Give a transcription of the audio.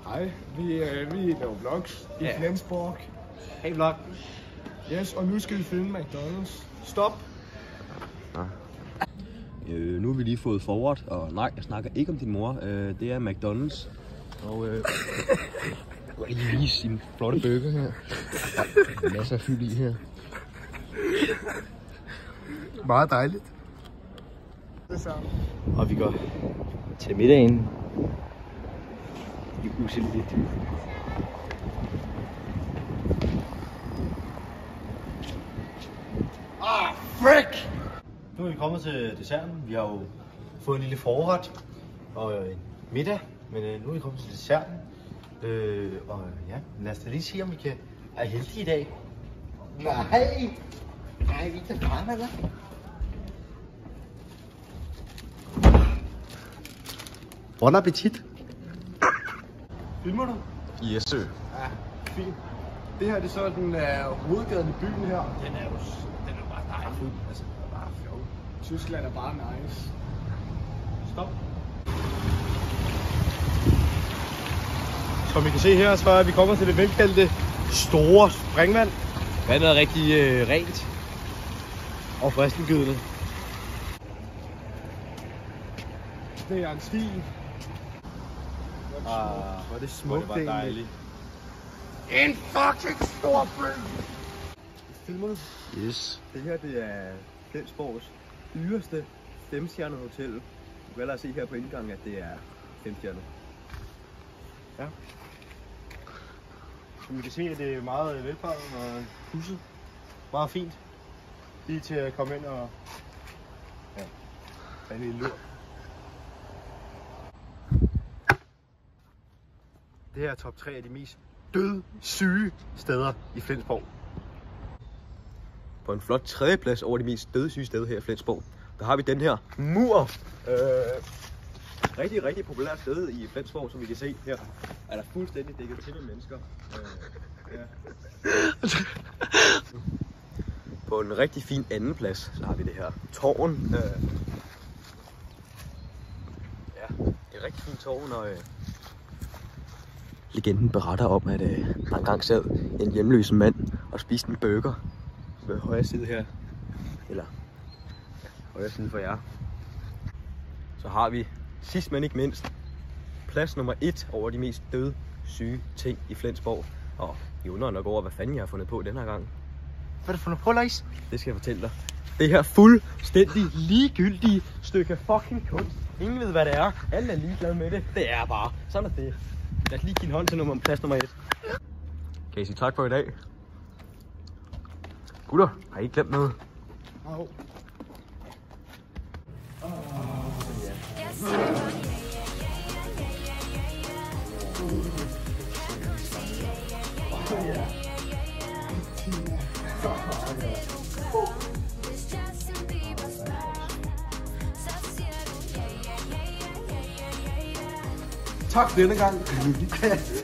Hej, vi laver vlogs i Flensborg. Hey vlog. Yes, og nu skal vi filme McDonald's. Stop! Nu har vi lige fået forret, og nej, jeg snakker ikke om din mor. Det er McDonald's. Og jeg vil lige vise sin flotte burger her. Masser af fyld i her. Meget dejligt. Og vi går til middagen. I usædvanligt dyr. Frick! Nu er vi kommet til desserten. Vi har jo fået en lille forret og en middag, men nu er vi kommet til desserten. Og ja, lad os da lige se, om vi kan være heldige i dag. Nej, vi kan bare eller? Bon appetit! Filmer du? Yes, sir. Ja, fint. Det her det er så den hovedgaden i byen her. Den er bare dejlig. Altså, det er bare fjol. Tyskland er bare nice. Stop. Som I kan se her, så er vi kommet til det velkendte store springvand. Vandet er rigtig rent og friskengydende. Det er en sti. Hvor er det smukt, det var dejligt. En fucking stor by! Filmer du? Yes. Det her det er Flensborgs dyreste 5-stjernede hotel. Du kan allerede se her på indgangen, at det er 5-stjernet. Ja. Som I kan se, er det meget velplejet og pudset. Meget fint. Lige til at komme ind og have en lille lur. Det her er top 3 af de mest dødssyge steder i Flensborg. På en flot tredjeplads over de mest dødssyge steder her i Flensborg, der har vi den her mur. Rigtig populært sted i Flensborg, som vi kan se her. Er der fuldstændig dækket til med mennesker. På en rigtig fin anden plads, så har vi det her tårn. Et rigtig fint tårn, og legenden beretter om, at der engang sad en hjemløs mand og spiste en burger ved højre side her. Eller højre side for jer. Så har vi sidst men ikke mindst plads nummer 1 over de mest dødssyge ting i Flensborg. Og I undrer nok over, hvad fanden jeg har fundet på den her gang. Hvad er det fundet på, Lars? Det skal jeg fortælle dig. Det her fuldstændig ligegyldige stykke fucking kunst. Ingen ved, hvad det er. Alle er ligeglade med det. Det er bare. Sådan er det. Lad os lige give en hånd til plads nummer 1. Kan I sige tak for i dag? Gutter, har I ikke glemt noget? Au. Tak for denne gang.